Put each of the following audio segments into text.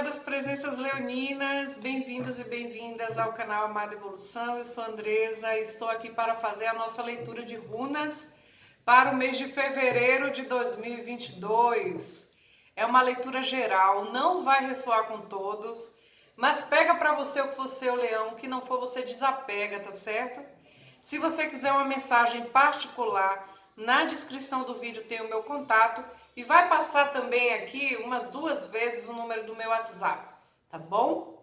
amadas presenças leoninas, bem-vindos e bem-vindas ao canal Amada Evolução. Eu sou Andresa e estou aqui para fazer a nossa leitura de runas para o mês de fevereiro de 2022. É uma leitura geral, não vai ressoar com todos, mas pega para você o que você é o leão, o que não for você desapega, tá certo? Se você quiser uma mensagem particular, na descrição do vídeo tem o meu contato e vai passar também aqui umas 2 vezes o número do meu WhatsApp, tá bom?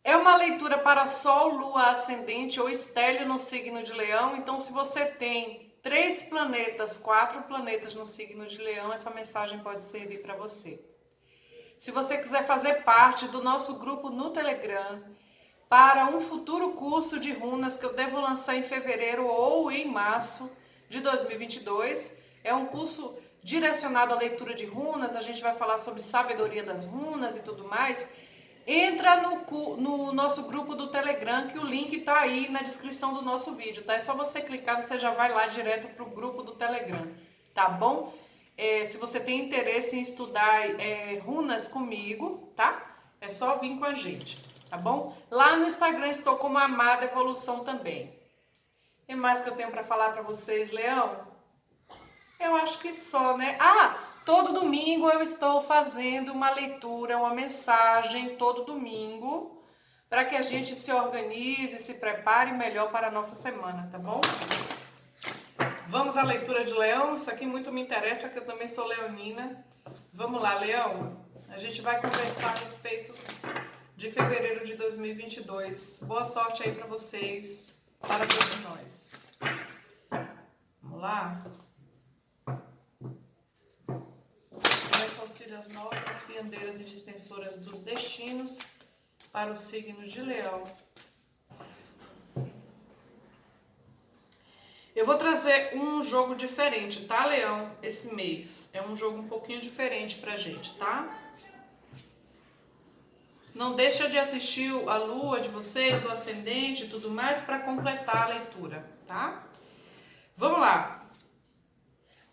É uma leitura para Sol, Lua, Ascendente ou Estélio no signo de Leão, então se você tem 3 planetas, 4 planetas no signo de Leão, essa mensagem pode servir para você. Se você quiser fazer parte do nosso grupo no Telegram, para um futuro curso de runas que eu devo lançar em fevereiro ou em março de 2022, é um curso direcionado à leitura de runas, a gente vai falar sobre sabedoria das runas e tudo mais. Entra no nosso grupo do Telegram, que o link tá aí na descrição do nosso vídeo, tá? É só você clicar, você já vai lá direto pro grupo do Telegram, tá bom? Se você tem interesse em estudar runas comigo, tá? É só vir com a gente, tá bom? Lá no Instagram estou como Amada Evolução também. O que mais que eu tenho para falar para vocês, Leão? Eu acho que só, né? Todo domingo eu estou fazendo uma leitura, uma mensagem, todo domingo, para que a gente se organize, se prepare melhor para a nossa semana, tá bom? Vamos à leitura de Leão, isso aqui muito me interessa, que eu também sou leonina. Vamos lá, Leão. A gente vai conversar a respeito de fevereiro de 2022. Boa sorte aí para vocês, para todos nós. Vamos lá? Auxílios novas, fiandeiras e dispensoras dos destinos para o signo de Leão. Eu vou trazer um jogo diferente, tá, Leão? Esse mês é um jogo um pouquinho diferente pra gente, tá? Não deixa de assistir a lua de vocês, o ascendente e tudo mais para completar a leitura, tá? Vamos lá.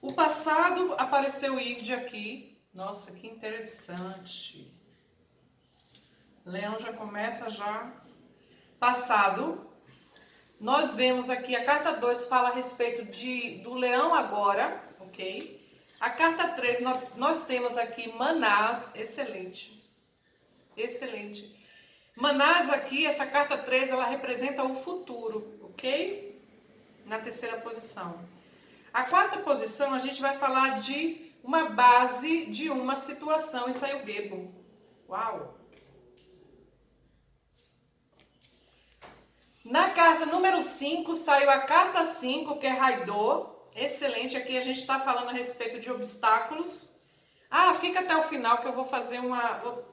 O passado apareceu o Irde aqui. Nossa, que interessante. Leão já começa já. Passado. Nós vemos aqui, a carta 2 fala a respeito do leão agora, ok? A carta 3, nós temos aqui Manás, excelente. Excelente. Manás aqui, essa carta 3, ela representa o futuro, ok? Na terceira posição. A quarta posição, a gente vai falar de uma base de uma situação, e saiu Gebo. Uau! Na carta número 5, saiu a carta 5, que é Raidô. Excelente, aqui a gente está falando a respeito de obstáculos. Fica até o final que eu vou fazer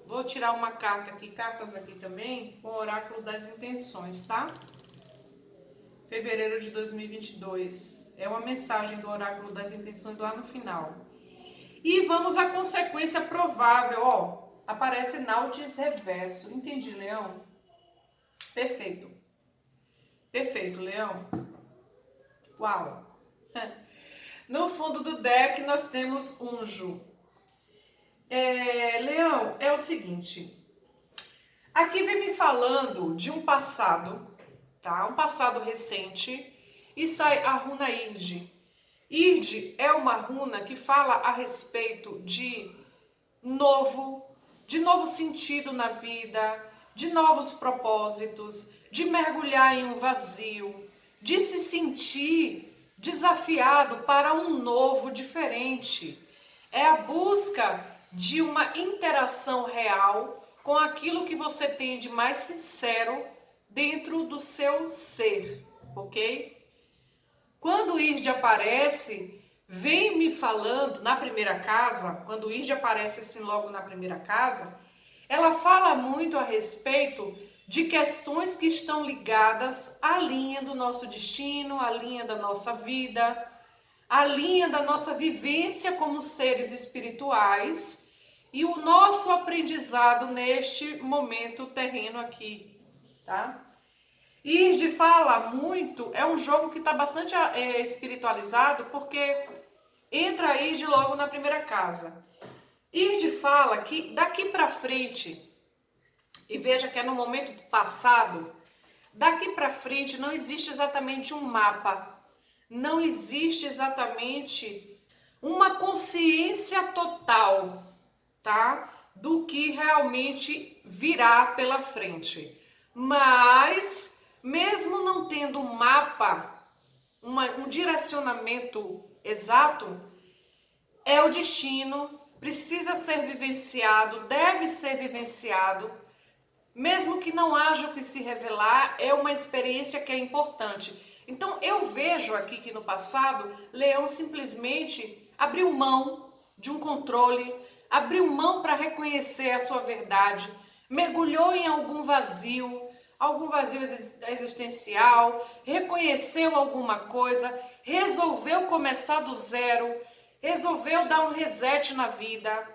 vou tirar uma carta aqui, cartas aqui também, com o oráculo das intenções, tá? Fevereiro de 2022. É uma mensagem do oráculo das intenções lá no final. E vamos à consequência provável, ó. Aparece Nautis reverso. Entendi, Leão? Perfeito. Perfeito, Leão. Uau. No fundo do deck nós temos Unjo. Leão, é o seguinte. Aqui vem me falando de um passado, tá? Um passado recente. E sai a runa Irde. Irde é uma runa que fala a respeito de novo sentido na vida, de novos propósitos, de mergulhar em um vazio, de se sentir desafiado para um novo diferente. É a busca de uma interação real com aquilo que você tem de mais sincero dentro do seu ser, ok? Quando o Irde aparece, vem me falando na primeira casa, quando o Irde aparece assim logo na primeira casa, ela fala muito a respeito de questões que estão ligadas à linha do nosso destino, à linha da nossa vida, à linha da nossa vivência como seres espirituais e o nosso aprendizado neste momento terreno aqui, tá? Irde fala muito, é um jogo que está bastante espiritualizado, porque entra Irde logo na primeira casa. Irde fala que daqui para frente, e veja que é no momento passado, daqui para frente não existe exatamente um mapa, não existe exatamente uma consciência total, tá? Do que realmente virá pela frente. Mas, mesmo não tendo um mapa, um direcionamento exato, é o destino, precisa ser vivenciado, deve ser vivenciado, mesmo que não haja o que se revelar, é uma experiência que é importante. Então eu vejo aqui que no passado, Leão simplesmente abriu mão de um controle, abriu mão para reconhecer a sua verdade, mergulhou em algum vazio existencial, reconheceu alguma coisa, resolveu começar do zero, resolveu dar um reset na vida,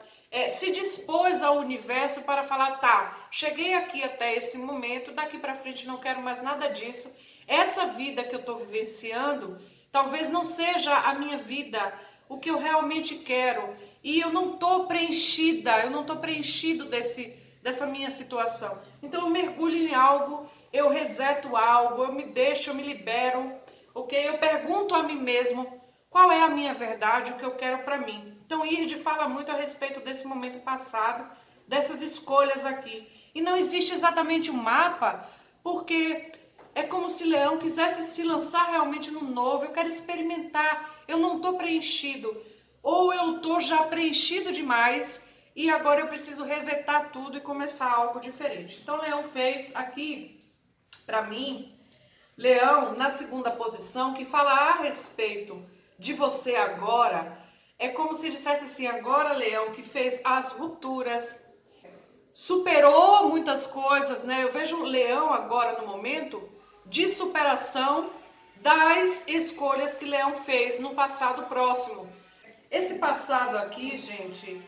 se dispôs ao universo para falar, tá, cheguei aqui até esse momento, daqui para frente não quero mais nada disso, essa vida que eu estou vivenciando, talvez não seja a minha vida, o que eu realmente quero, e eu não estou preenchida, eu não estou preenchido dessa minha situação. Então eu mergulho em algo, eu reseto algo, eu me deixo, eu me libero, ok? Eu pergunto a mim mesmo qual é a minha verdade, o que eu quero para mim. Então Irde fala muito a respeito desse momento passado, dessas escolhas aqui. E não existe exatamente um mapa, porque é como se Leão quisesse se lançar realmente no novo. Eu quero experimentar, eu não estou preenchido, ou eu estou já preenchido demais e agora eu preciso resetar tudo e começar algo diferente. Então Leão fez aqui, para mim, Leão na segunda posição, que fala a respeito de você agora, é como se dissesse assim, agora Leão que fez as rupturas, superou muitas coisas, né? Eu vejo o Leão agora no momento de superação das escolhas que Leão fez no passado próximo. Esse passado aqui, gente,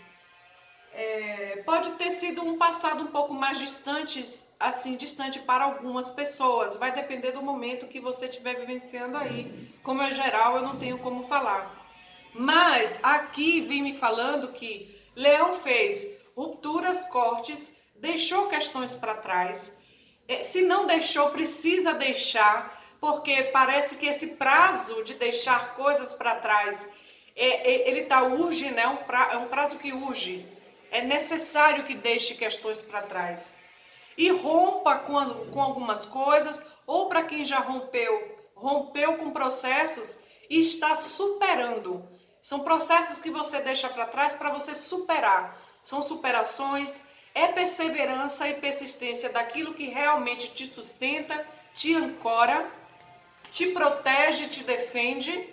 pode ter sido um passado um pouco mais distante, assim, distante para algumas pessoas. Vai depender do momento que você estiver vivenciando aí. Como é geral, eu não tenho como falar. Mas aqui vem me falando que Leão fez rupturas, cortes, deixou questões para trás. Se não deixou, precisa deixar, porque parece que esse prazo de deixar coisas para trás, ele tá urge, né? É um prazo que urge. É necessário que deixe questões para trás. E rompa com algumas coisas, ou para quem já rompeu com processos e está superando. São processos que você deixa para trás para você superar. São superações, é perseverança e persistência daquilo que realmente te sustenta, te ancora, te protege, te defende.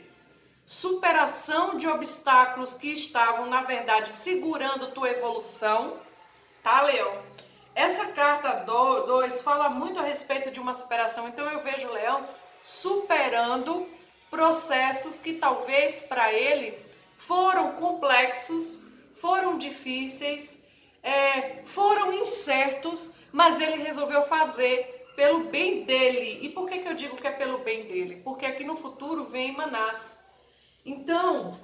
Superação de obstáculos que estavam, na verdade, segurando tua evolução, tá, Leão? Essa carta 2 fala muito a respeito de uma superação, então eu vejo o Leão superando processos que talvez para ele foram complexos, foram difíceis, foram incertos, mas ele resolveu fazer pelo bem dele. E por que eu digo que é pelo bem dele? Porque aqui no futuro vem Manás. Então,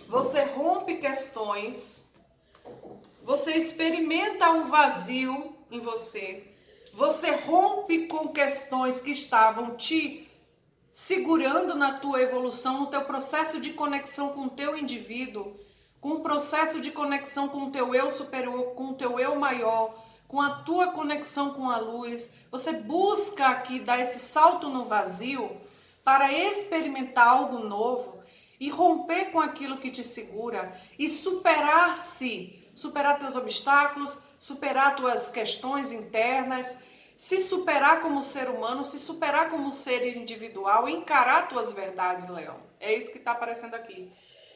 você rompe questões, você experimenta um vazio em você, você rompe com questões que estavam te segurando na tua evolução, no teu processo de conexão com o teu indivíduo, com o processo de conexão com o teu eu superior, com o teu eu maior, com a tua conexão com a luz. Você busca aqui dar esse salto no vazio para experimentar algo novo e romper com aquilo que te segura e superar-se, superar teus obstáculos, superar tuas questões internas, se superar como ser humano, se superar como ser individual, encarar tuas verdades, Leão. É isso que está aparecendo aqui.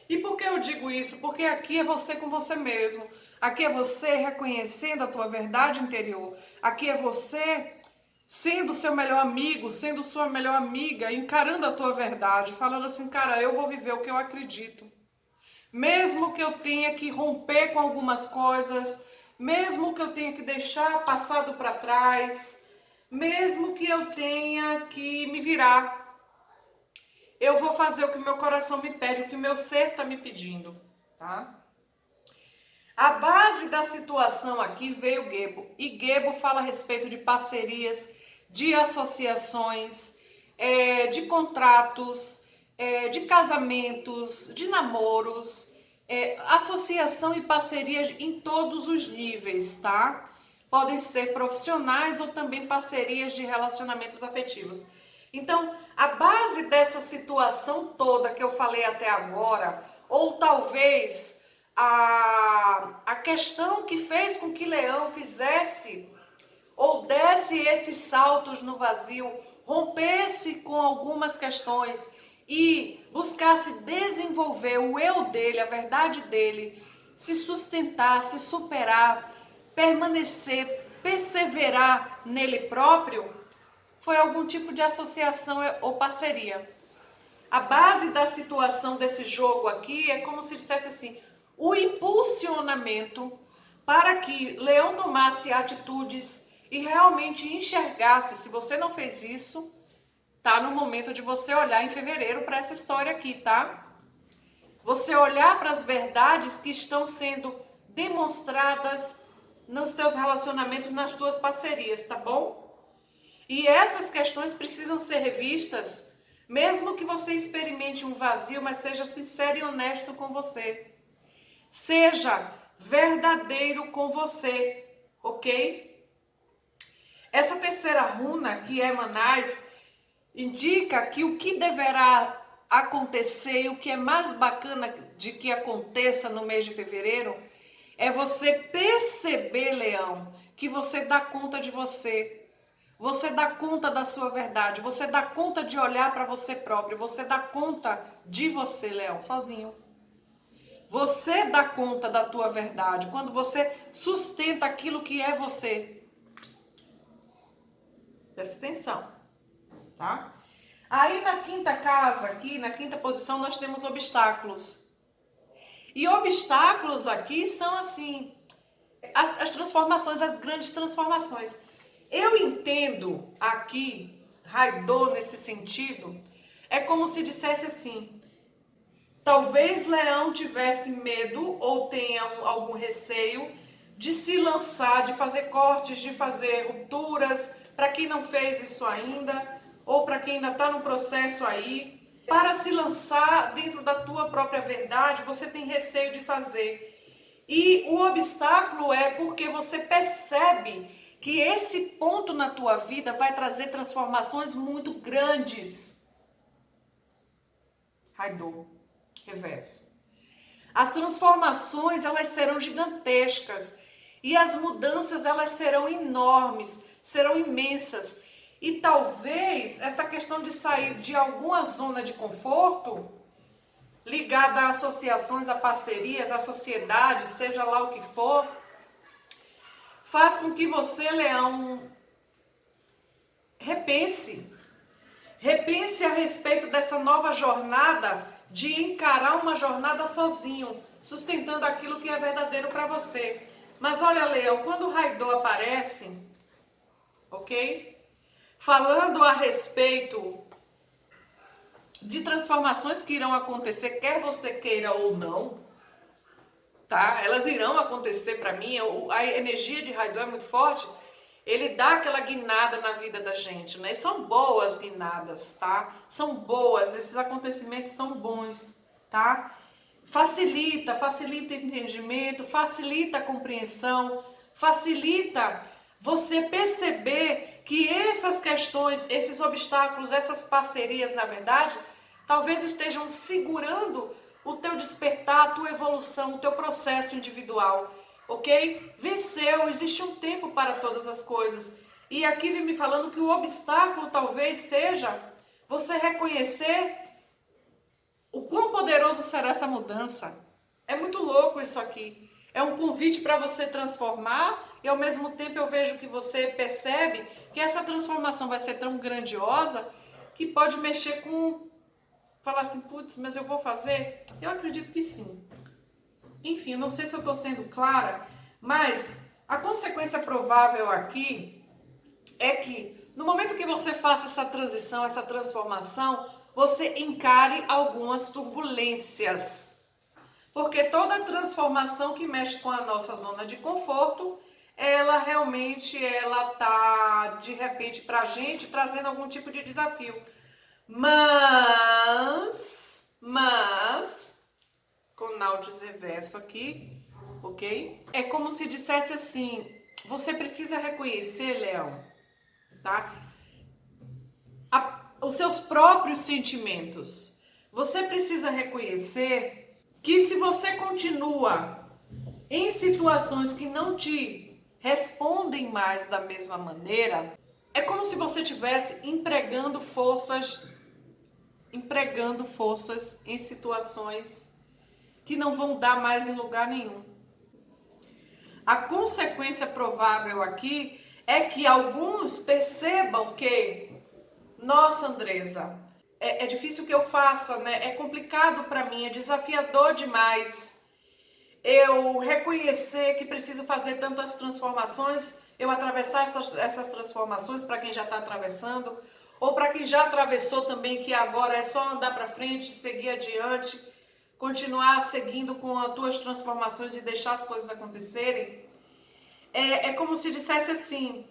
E por que eu digo isso? Porque aqui é você com você mesmo. Aqui é você reconhecendo a tua verdade interior. Aqui é você sendo seu melhor amigo, sendo sua melhor amiga, encarando a tua verdade, falando assim, cara, eu vou viver o que eu acredito. Mesmo que eu tenha que romper com algumas coisas, mesmo que eu tenha que deixar passado para trás, mesmo que eu tenha que me virar, eu vou fazer o que o meu coração me pede, o que o meu ser está me pedindo, tá? A base da situação aqui veio Gebo. E Gebo fala a respeito de parcerias, de associações, de contratos, de casamentos, de namoros, associação e parcerias em todos os níveis, tá? Podem ser profissionais ou também parcerias de relacionamentos afetivos. Então, a base dessa situação toda que eu falei até agora, ou talvez a questão que fez com que Leão fizesse ou desse esses saltos no vazio, rompesse com algumas questões e buscasse desenvolver o eu dele, a verdade dele, se sustentar, se superar, permanecer, perseverar nele próprio, foi algum tipo de associação ou parceria. A base da situação desse jogo aqui é como se dissesse assim, o impulsionamento para que Leão tomasse atitudes e realmente enxergasse. Se você não fez isso, tá no momento de você olhar em fevereiro para essa história aqui, tá? Você olhar para as verdades que estão sendo demonstradas nos teus relacionamentos, nas tuas parcerias, tá bom? E essas questões precisam ser revistas, mesmo que você experimente um vazio, mas seja sincero e honesto com você. Seja verdadeiro com você, ok? Essa terceira runa, que é Manás, indica que o que deverá acontecer e o que é mais bacana de que aconteça no mês de fevereiro é você perceber, Leão, que você dá conta de você. Você dá conta da sua verdade, você dá conta de olhar para você próprio, você dá conta de você, Leão, sozinho. Você dá conta da tua verdade, quando você sustenta aquilo que é você. Presta atenção, tá? Aí na quinta casa, aqui na quinta posição, nós temos obstáculos. E obstáculos aqui são assim, as transformações, as grandes transformações. Eu entendo aqui, Raidô, nesse sentido, é como se dissesse assim, talvez Leão tivesse medo ou tenha algum receio de se lançar, de fazer cortes, de fazer rupturas, para quem não fez isso ainda, ou para quem ainda está no processo aí, para se lançar dentro da tua própria verdade, você tem receio de fazer. E o obstáculo é porque você percebe que esse ponto na tua vida vai trazer transformações muito grandes. Raidô, reverso. As transformações, elas serão gigantescas. E as mudanças, elas serão enormes, serão imensas. E talvez essa questão de sair de alguma zona de conforto, ligada a associações, a parcerias, a sociedade, seja lá o que for, faz com que você, Leão, repense a respeito dessa nova jornada, de encarar uma jornada sozinho, sustentando aquilo que é verdadeiro para você. Mas olha, Leão, quando o Raidô aparece, ok? Falando a respeito de transformações que irão acontecer, quer você queira ou não, tá? Elas irão acontecer para mim. A energia de Raidô é muito forte. Ele dá aquela guinada na vida da gente, né? E são boas guinadas, tá? São boas, esses acontecimentos são bons, tá? Facilita o entendimento, facilita a compreensão, facilita você perceber que essas questões, esses obstáculos, essas parcerias, na verdade, talvez estejam segurando o teu despertar, a tua evolução, o teu processo individual, ok? Venceu, existe um tempo para todas as coisas. E aqui vem me falando que o obstáculo talvez seja você reconhecer o quão poderoso será essa mudança. É muito louco isso aqui. É um convite para você transformar e ao mesmo tempo eu vejo que você percebe que essa transformação vai ser tão grandiosa que pode mexer com... Falar assim, putz, mas eu vou fazer? Eu acredito que sim. Enfim, não sei se eu estou sendo clara, mas a consequência provável aqui é que no momento que você faça essa transição, essa transformação, você encare algumas turbulências. Porque toda transformação que mexe com a nossa zona de conforto, ela realmente tá de repente pra gente trazendo algum tipo de desafio. Mas com náutis reverso aqui, ok? É como se dissesse assim, você precisa reconhecer, Leão, tá? Os seus próprios sentimentos. Você precisa reconhecer que se você continua em situações que não te respondem mais da mesma maneira, é como se você estivesse empregando forças em situações que não vão dar mais em lugar nenhum. A consequência provável aqui é que alguns percebam que, nossa, Andresa, é difícil que eu faça, né? É complicado para mim, é desafiador demais eu reconhecer que preciso fazer tantas transformações, eu atravessar essas transformações para quem já está atravessando, ou para quem já atravessou também, que agora é só andar para frente, seguir adiante, continuar seguindo com as tuas transformações e deixar as coisas acontecerem. É como se dissesse assim,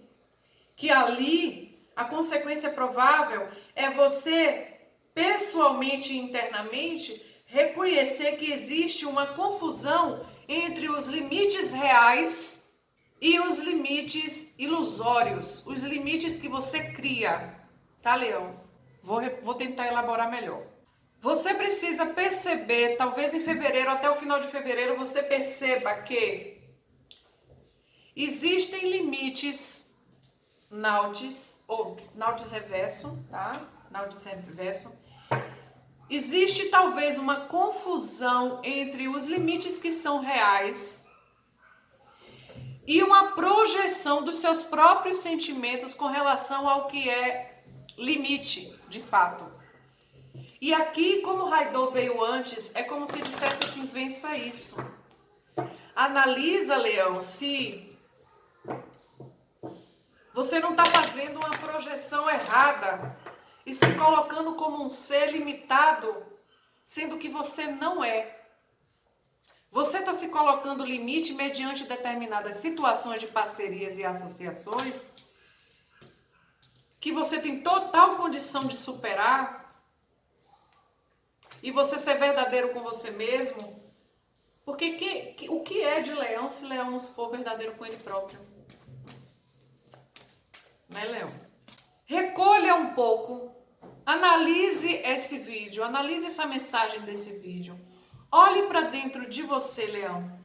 que ali a consequência provável é você pessoalmente e internamente reconhecer que existe uma confusão entre os limites reais e os limites ilusórios, os limites que você cria, tá, Leão? Vou tentar elaborar melhor. Você precisa perceber, talvez em fevereiro, até o final de fevereiro, você perceba que existem limites náutis, ou náutis reverso, tá? Náutis reverso. Existe talvez uma confusão entre os limites que são reais e uma projeção dos seus próprios sentimentos com relação ao que é limite, de fato. E aqui, como o Haidô veio antes, é como se dissesse assim, vença isso. Analisa, Leão, se você não está fazendo uma projeção errada e se colocando como um ser limitado, sendo que você não é. Você está se colocando limite mediante determinadas situações de parcerias e associações que você tem total condição de superar e você ser verdadeiro com você mesmo. Porque o que é de Leão se Leão não for verdadeiro com ele próprio? Né, Leão? Recolha um pouco, analise esse vídeo, analise essa mensagem desse vídeo. Olhe para dentro de você, Leão.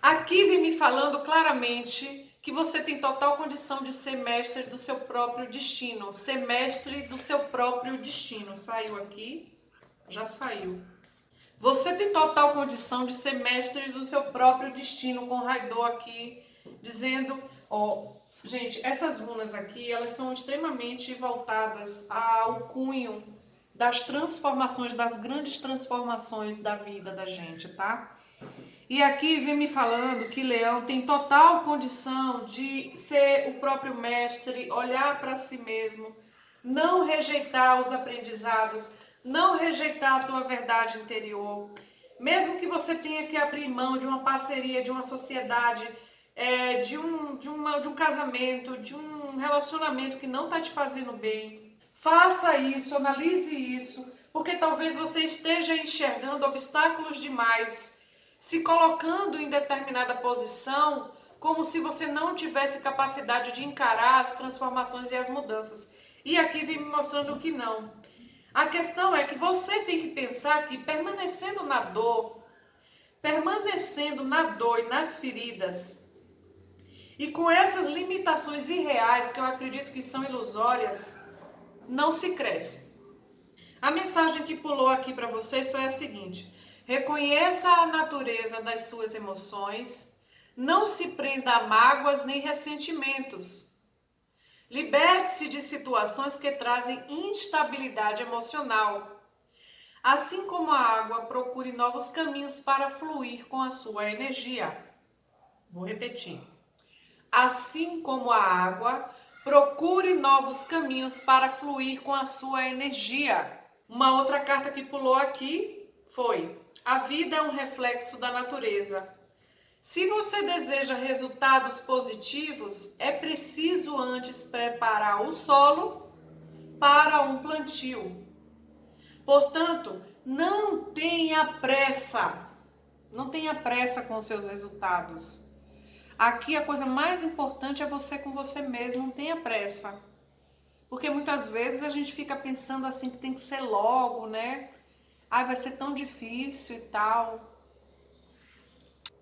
Aqui vem me falando claramente que você tem total condição de ser mestre do seu próprio destino. Ser mestre do seu próprio destino. Saiu aqui? Já saiu. Você tem total condição de ser mestre do seu próprio destino, com o Haidô aqui, dizendo... Gente, essas runas aqui, elas são extremamente voltadas ao cunho das transformações, das grandes transformações da vida da gente, tá? E aqui vem me falando que Leão tem total condição de ser o próprio mestre, olhar para si mesmo, não rejeitar os aprendizados, não rejeitar a tua verdade interior. Mesmo que você tenha que abrir mão de uma parceria, de uma sociedade, de um casamento, de um relacionamento que não está te fazendo bem, faça isso, analise isso, porque talvez você esteja enxergando obstáculos demais, se colocando em determinada posição, como se você não tivesse capacidade de encarar as transformações e as mudanças. E aqui vem me mostrando que não. A questão é que você tem que pensar que permanecendo na dor e nas feridas, e com essas limitações irreais, que eu acredito que são ilusórias, não se cresce. A mensagem que pulou aqui para vocês foi a seguinte: reconheça a natureza das suas emoções, não se prenda a mágoas nem ressentimentos. Liberte-se de situações que trazem instabilidade emocional. Assim como a água, procure novos caminhos para fluir com a sua energia. Vou repetir. Assim como a água, procure novos caminhos para fluir com a sua energia. Uma outra carta que pulou aqui foi: A vida é um reflexo da natureza. Se você deseja resultados positivos, é preciso antes preparar o solo para um plantio. Portanto, não tenha pressa. Não tenha pressa com os seus resultados. Aqui a coisa mais importante é você com você mesmo, não tenha pressa. Porque muitas vezes a gente fica pensando assim que tem que ser logo, né? Ai, vai ser tão difícil e tal.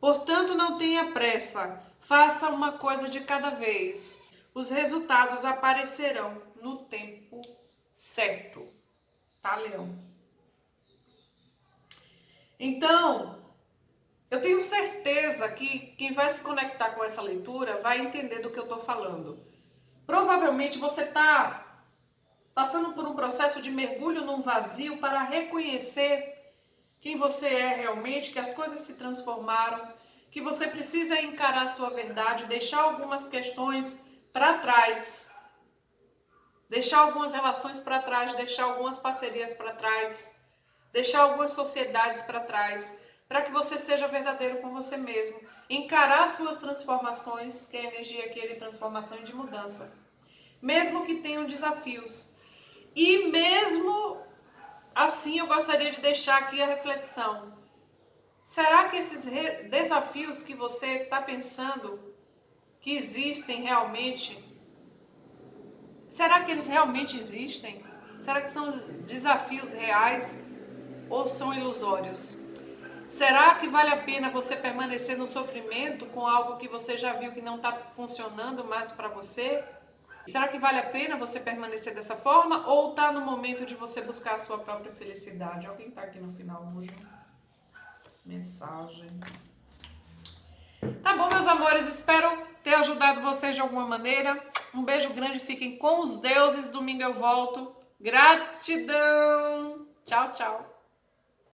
Portanto, não tenha pressa. Faça uma coisa de cada vez. Os resultados aparecerão no tempo certo. Tá, Leão? Então, eu tenho certeza que quem vai se conectar com essa leitura vai entender do que eu estou falando. Provavelmente você está passando por um processo de mergulho num vazio para reconhecer quem você é realmente, que as coisas se transformaram, que você precisa encarar a sua verdade, deixar algumas questões para trás, deixar algumas relações para trás, deixar algumas parcerias para trás, deixar algumas sociedades para trás, para que você seja verdadeiro com você mesmo. Encarar suas transformações, que é a energia aqui é de transformação e de mudança. Mesmo que tenham desafios. E mesmo assim eu gostaria de deixar aqui a reflexão. Será que esses desafios que você está pensando que existem realmente, será que eles realmente existem? Será que são desafios reais ou são ilusórios? Será que vale a pena você permanecer no sofrimento com algo que você já viu que não está funcionando mais para você? Será que vale a pena você permanecer dessa forma ou está no momento de você buscar a sua própria felicidade? Alguém está aqui no final hoje? Mensagem. Tá bom, meus amores, espero ter ajudado vocês de alguma maneira. Um beijo grande, fiquem com os deuses. Domingo eu volto. Gratidão. Tchau, tchau.